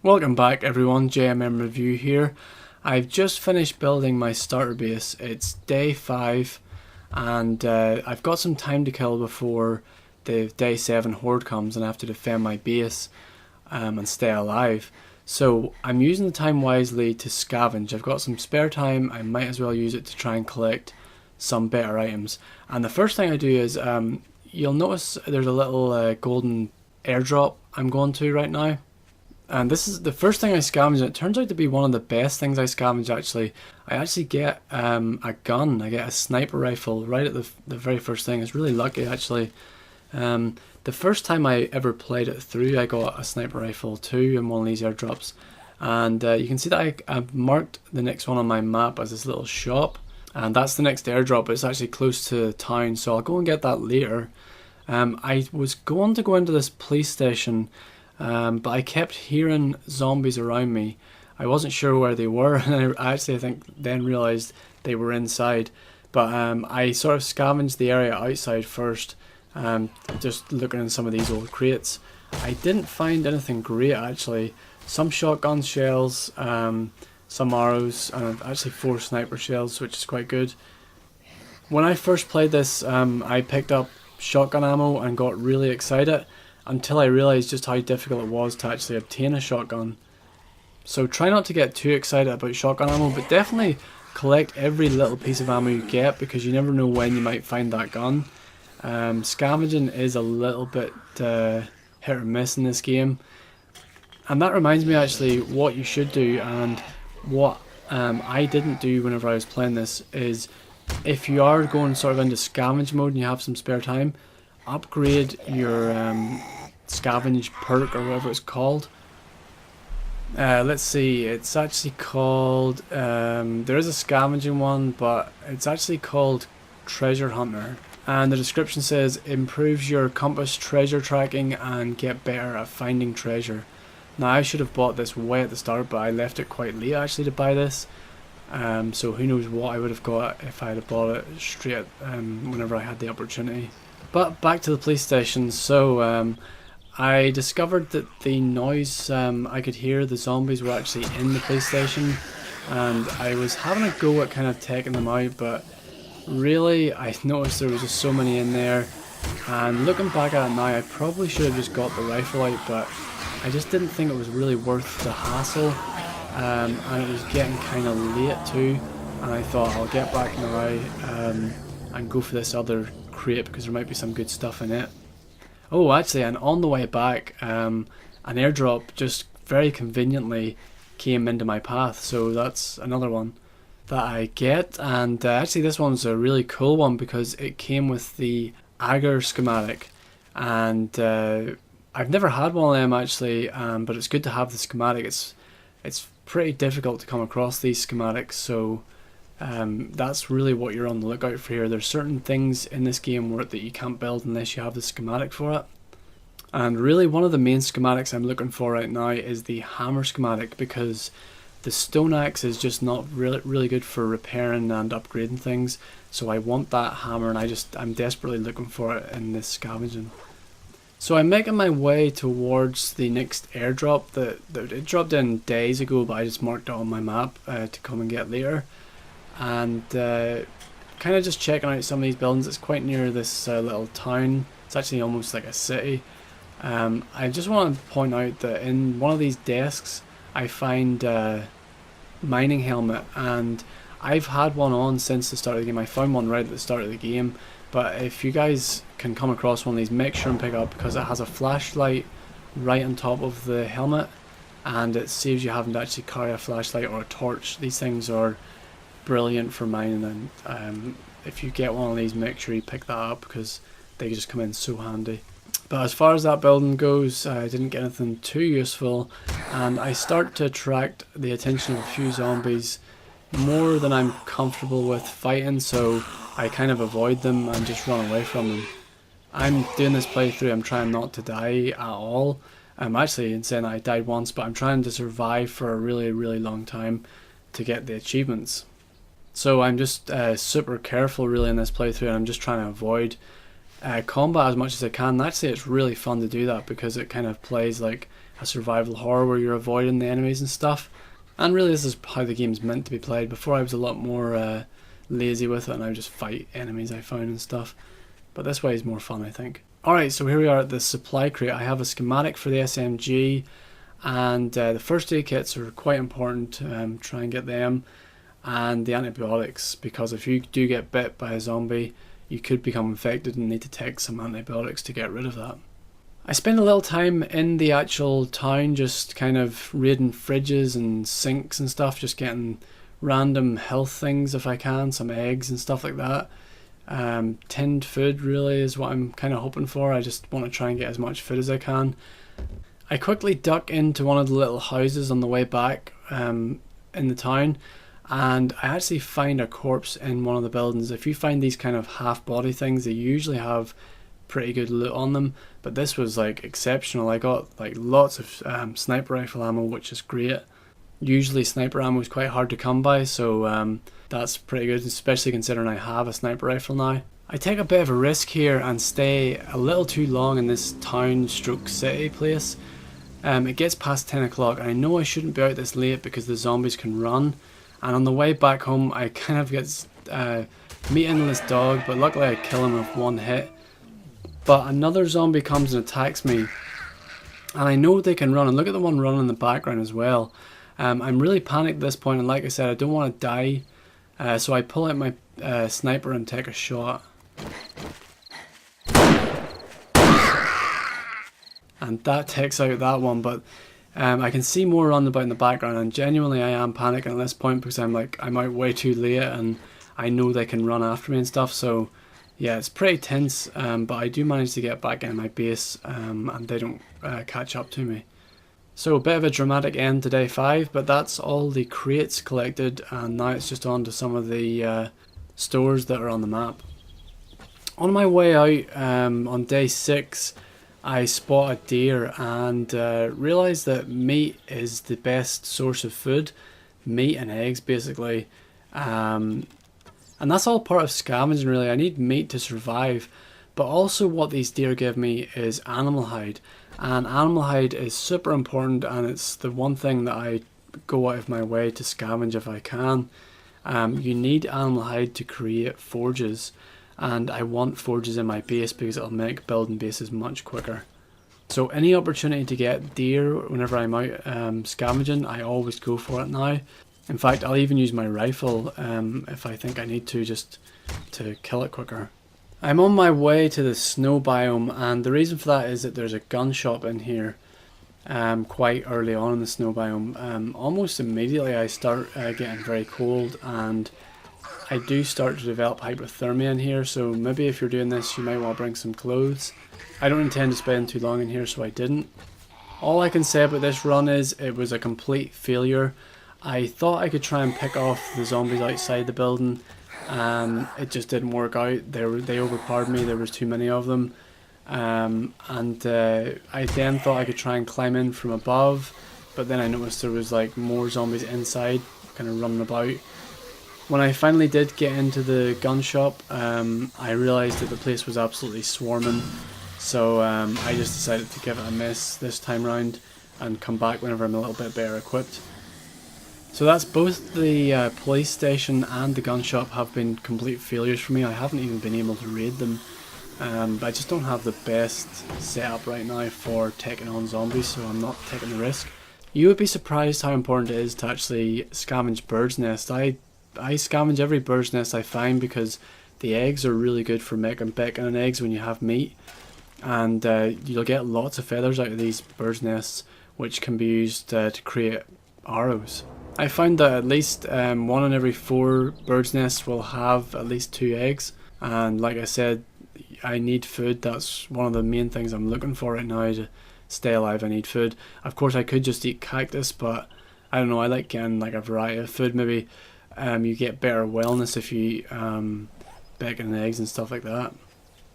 Welcome back everyone, JMMREVIEW here. I've just finished building my starter base. It's day 5 and I've got some time to kill before the day 7 horde comes and I have to defend my base and stay alive. So I'm using the time wisely to scavenge. I've got some spare time, I might as well use it to try and collect some better items. And the first thing I do is, you'll notice there's a little golden airdrop I'm going to right now. And this is the first thing I scavenge, and it turns out to be one of the best things I scavenge actually. I actually get a gun, I get a sniper rifle right at the very first thing. It's really lucky actually. The first time I ever played it through, I got a sniper rifle too in one of these airdrops. And you can see that I've marked the next one on my map as this little shop. And that's the next airdrop, it's actually close to the town, so I'll go and get that later. I was going to go into this police station, but I kept hearing zombies around me. I wasn't sure where they were, and I think then realised they were inside. But I sort of scavenged the area outside first, just looking in some of these old crates. I didn't find anything great actually. Some shotgun shells, some arrows, and actually 4 sniper shells, which is quite good. When I first played this, I picked up shotgun ammo and got really excited, until I realised just how difficult it was to actually obtain a shotgun. So try not to get too excited about shotgun ammo, but definitely collect every little piece of ammo you get, because you never know when you might find that gun. Scavenging is a little bit hit or miss in this game. And that reminds me actually what you should do, and what I didn't do whenever I was playing this, is if you are going sort of into scavenge mode and you have some spare time, upgrade your scavenge perk or whatever it's called. Let's see, it's actually called, there is a scavenging one, but it's actually called Treasure Hunter. And the description says, improves your compass treasure tracking and get better at finding treasure. Now I should have bought this way at the start, but I left it quite late actually to buy this. So who knows what I would have got if I had bought it straight whenever I had the opportunity. But back to the police station. So I discovered that the noise I could hear, the zombies were actually in the police station, and I was having a go at kind of taking them out, but really I noticed there was just so many in there, and looking back at it now I probably should have just got the rifle out, but I just didn't think it was really worth the hassle, and it was getting kind of late too, and I thought I'll get back now and go for this other crate because there might be some good stuff in it. Oh actually, and on the way back an airdrop just very conveniently came into my path, so that's another one that I get. And actually this one's a really cool one because it came with the Agar schematic, and I've never had one of them actually, but it's good to have the schematic. It's pretty difficult to come across these schematics, so that's really what you're on the lookout for here. There's certain things in this game that you can't build unless you have the schematic for it. And really one of the main schematics I'm looking for right now is the hammer schematic, because the stone axe is just not really good for repairing and upgrading things. So I want that hammer, and I'm desperately looking for it in this scavenging. So I'm making my way towards the next airdrop that it dropped in days ago, but I just marked it on my map to come and get later. And kind of just checking out some of these buildings. It's quite near this little town. It's actually almost like a city. I just want to point out that in one of these desks I find a mining helmet, and I've had one on since the start of the game. I found one right at the start of the game, but if you guys can come across one of these, make sure and pick it up, because it has a flashlight right on top of the helmet, and it saves you having to actually carry a flashlight or a torch. These things are brilliant for mining, and if you get one of these, make sure you pick that up because they just come in so handy. But as far as that building goes, I didn't get anything too useful, and I start to attract the attention of a few zombies more than I'm comfortable with fighting, so I kind of avoid them and just run away from them. I'm doing this playthrough, I'm trying not to die at all. I'm actually saying I died once, but I'm trying to survive for a really long time to get the achievements. So I'm just super careful really in this playthrough, and I'm just trying to avoid combat as much as I can. And actually it's really fun to do that because it kind of plays like a survival horror where you're avoiding the enemies and stuff. And really this is how the game's meant to be played. Before I was a lot more lazy with it and I would just fight enemies I found and stuff. But this way is more fun, I think. Alright, so here we are at the supply crate. I have a schematic for the SMG, and the first aid kits are quite important. Try and get them, and the antibiotics, because if you do get bit by a zombie, you could become infected and need to take some antibiotics to get rid of that. I spend a little time in the actual town just kind of raiding fridges and sinks and stuff, just getting random health things if I can, some eggs and stuff like that. Tinned food really is what I'm kind of hoping for. I just want to try and get as much food as I can. I quickly duck into one of the little houses on the way back in the town, and I actually find a corpse in one of the buildings. If you find these kind of half body things, they usually have pretty good loot on them, but this was like exceptional. I got like lots of sniper rifle ammo, which is great. Usually sniper ammo is quite hard to come by, so that's pretty good, especially considering I have a sniper rifle now. I take a bit of a risk here and stay a little too long in this town stroke city place. It gets past 10 o'clock and I know I shouldn't be out this late because the zombies can run, and on the way back home I kind of get meeting this dog, but luckily I kill him with one hit. But another zombie comes and attacks me, and I know they can run, and look at the one running in the background as well. I'm really panicked at this point, and like I said, I don't want to die, so I pull out my sniper and take a shot. And that takes out that one, but I can see more running about in the background, and genuinely I am panicking at this point because I'm out way too late and I know they can run after me and stuff, so yeah, it's pretty tense, but I do manage to get back in my base and they don't catch up to me. So a bit of a dramatic end to day 5, but that's all the crates collected, and now it's just on to some of the stores that are on the map. On my way out on day 6, I spot a deer and realised that meat is the best source of food. Meat and eggs basically. And that's all part of scavenging really. I need meat to survive, but also what these deer give me is animal hide. And animal hide is super important, and it's the one thing that I go out of my way to scavenge if I can. You need animal hide to create forges, and I want forges in my base because it'll make building bases much quicker. So any opportunity to get deer whenever I'm out scavenging, I always go for it now. In fact, I'll even use my rifle if I think I need to, just to kill it quicker. I'm on my way to the snow biome, and the reason for that is that there's a gun shop in here quite early on in the snow biome. Almost immediately I start getting very cold, and I do start to develop hypothermia in here, so maybe if you're doing this you might want to bring some clothes. I don't intend to spend too long in here, so I didn't. All I can say about this run is it was a complete failure. I thought I could try and pick off the zombies outside the building. It just didn't work out. They overpowered me. There was too many of them, and I then thought I could try and climb in from above, but then I noticed there was like more zombies inside, kind of running about. When I finally did get into the gun shop, I realised that the place was absolutely swarming, so I just decided to give it a miss this time round and come back whenever I'm a little bit better equipped. So that's both the police station and the gun shop have been complete failures for me. I haven't even been able to raid them. But I just don't have the best setup right now for taking on zombies, so I'm not taking the risk. You would be surprised how important it is to actually scavenge birds' nests. I scavenge every bird's nest I find because the eggs are really good for making bacon and eggs when you have meat. And you'll get lots of feathers out of these bird's nests, which can be used to create arrows. I found that at least 1 in every 4 bird's nests will have at least 2 eggs, and like I said, I need food. That's one of the main things I'm looking for right now to stay alive. I need food. Of course I could just eat cactus, but I don't know, I like getting like a variety of food. Maybe you get better wellness if you eat bacon and eggs and stuff like that.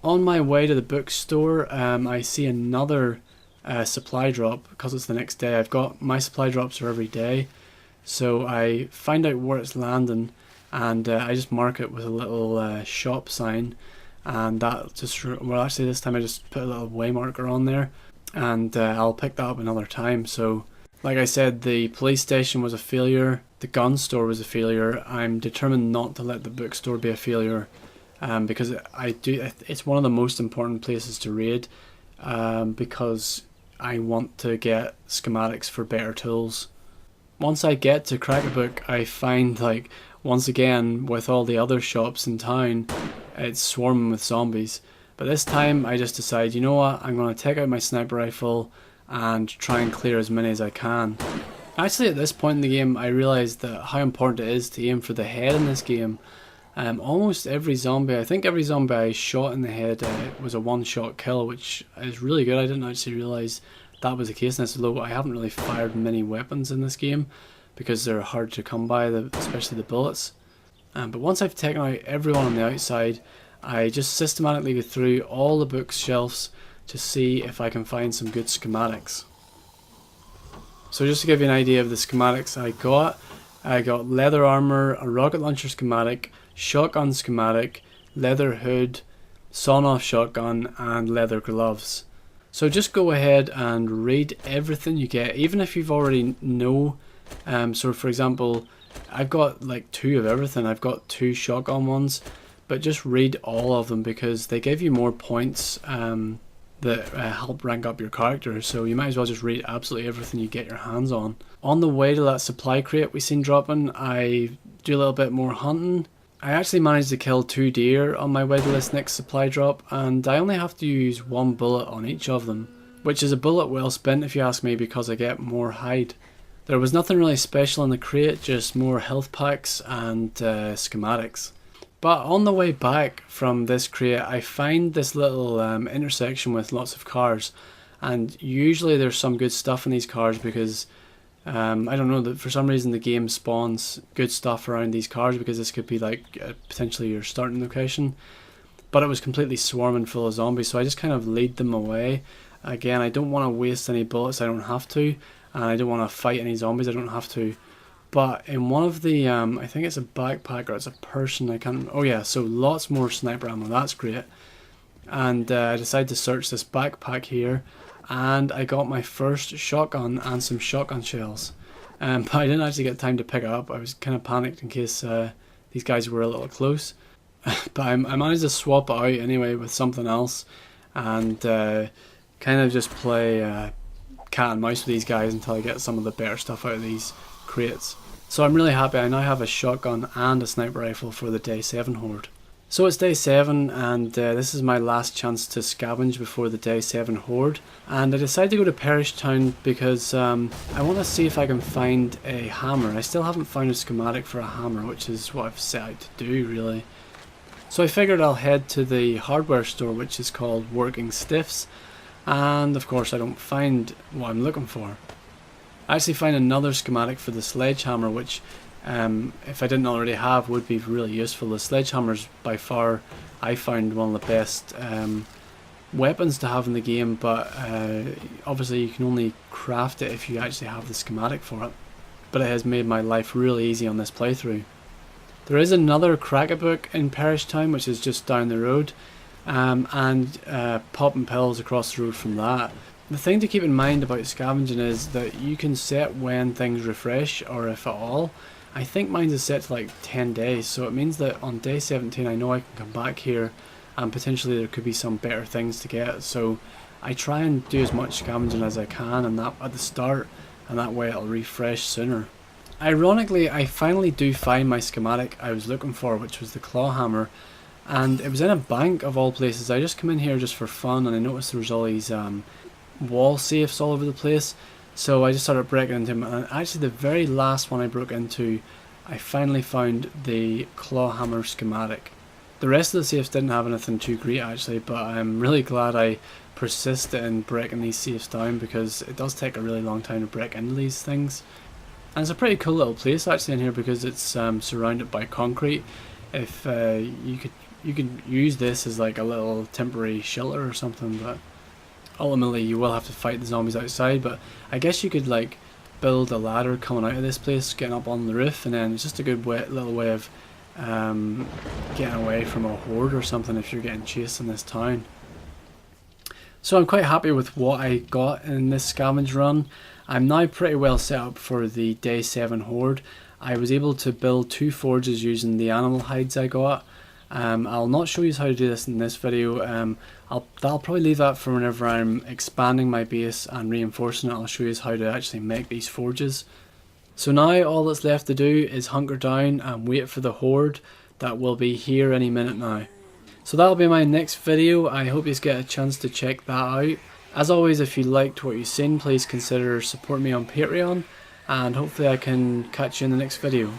On my way to the bookstore, I see another supply drop because it's the next day. I've got my supply drops are every day. So I find out where it's landing, and I just mark it with a little shop sign, and that just, well actually this time I just put a little way marker on there. and I'll pick that up another time. So like I said, the police station was a failure, the gun store was a failure. I'm determined not to let the bookstore be a failure, because it's one of the most important places to raid, because I want to get schematics for better tools. Once I get to Crack-a-Book, I find, like, once again, with all the other shops in town, it's swarming with zombies. But this time I just decide, you know what, I'm going to take out my sniper rifle and try and clear as many as I can. Actually, at this point in the game, I realised that how important it is to aim for the head in this game. Almost every zombie, I think every zombie I shot in the head was a one-shot kill, which is really good. I didn't actually realise that was the case in this, although I haven't really fired many weapons in this game because they're hard to come by, especially the bullets. But once I've taken out everyone on the outside, I just systematically go through all the bookshelves to see if I can find some good schematics. So just to give you an idea of the schematics I got leather armor, a rocket launcher schematic, shotgun schematic, leather hood, sawn-off shotgun, and leather gloves. So just go ahead and read everything you get, even if you've already know. So for example, I've got like 2 of everything. I've got 2 shotgun ones, but just read all of them because they give you more points that help rank up your character. So you might as well just read absolutely everything you get your hands on. On the way to that supply crate we seen dropping, I do a little bit more hunting. I actually managed to kill 2 deer on my way to this next supply drop, and I only have to use 1 bullet on each of them, which is a bullet well spent if you ask me, because I get more hide. There was nothing really special in the crate, just more health packs and schematics. But on the way back from this crate, I find this little intersection with lots of cars, and usually there's some good stuff in these cars because I don't know, that for some reason the game spawns good stuff around these cars, because this could be like potentially your starting location. But it was completely swarming full of zombies, so I just kind of lead them away. Again, I don't want to waste any bullets, I don't have to, and I don't want to fight any zombies, I don't have to. But in one of the, I think it's a backpack or it's a person, I can't, oh yeah, so lots more sniper ammo, that's great. And I decided to search this backpack here, and I got my first shotgun and some shotgun shells. But I didn't actually get time to pick it up. I was kind of panicked in case these guys were a little close. But I managed to swap it out anyway with something else, and kind of just play cat and mouse with these guys until I get some of the better stuff out of these crates. So I'm really happy I now have a shotgun and a sniper rifle for the day 7 horde. So it's day 7, and this is my last chance to scavenge before the day 7 horde, and I decided to go to Parish Town because I want to see if I can find a hammer. I still haven't found a schematic for a hammer, which is what I've set out to do really. So I figured I'll head to the hardware store, which is called Working Stiffs, and of course I don't find what I'm looking for. I actually find another schematic for the sledgehammer, which if I didn't already have, would be really useful. The sledgehammer's by far, I found, one of the best weapons to have in the game, but obviously you can only craft it if you actually have the schematic for it. But it has made my life really easy on this playthrough. There is another Crack-a-Book in Parish Town, which is just down the road, and popping pills across the road from that. The thing to keep in mind about scavenging is that you can set when things refresh, or if at all. I think mine is set to like 10 days, so it means that on day 17 I know I can come back here and potentially there could be some better things to get. So I try and do as much scavenging as I can, and that at the start, and that way it'll refresh sooner. Ironically, I finally do find my schematic I was looking for, which was the claw hammer, and it was in a bank of all places. I just come in here just for fun, and I noticed there was all these wall safes all over the place. So I just started breaking into them, and actually the very last one I broke into, I finally found the claw hammer schematic. The rest of the safes didn't have anything too great actually, but I'm really glad I persisted in breaking these safes down, because it does take a really long time to break into these things. And it's a pretty cool little place actually in here, because it's surrounded by concrete. If you could use this as like a little temporary shelter or something, but ultimately you will have to fight the zombies outside. But I guess you could like build a ladder coming out of this place, getting up on the roof, and then it's just a good little way of getting away from a horde or something if you're getting chased in this town. So I'm quite happy with what I got in this scavenge run. I'm now pretty well set up for the day 7 horde. I was able to build 2 forges using the animal hides I got. I'll not show you how to do this in this video. I'll probably leave that for whenever I'm expanding my base and reinforcing it. I'll show you how to actually make these forges. So now all that's left to do is hunker down and wait for the horde that will be here any minute now. So that'll be my next video. I hope you get a chance to check that out. As always, if you liked what you've seen, please consider supporting me on Patreon, and hopefully I can catch you in the next video.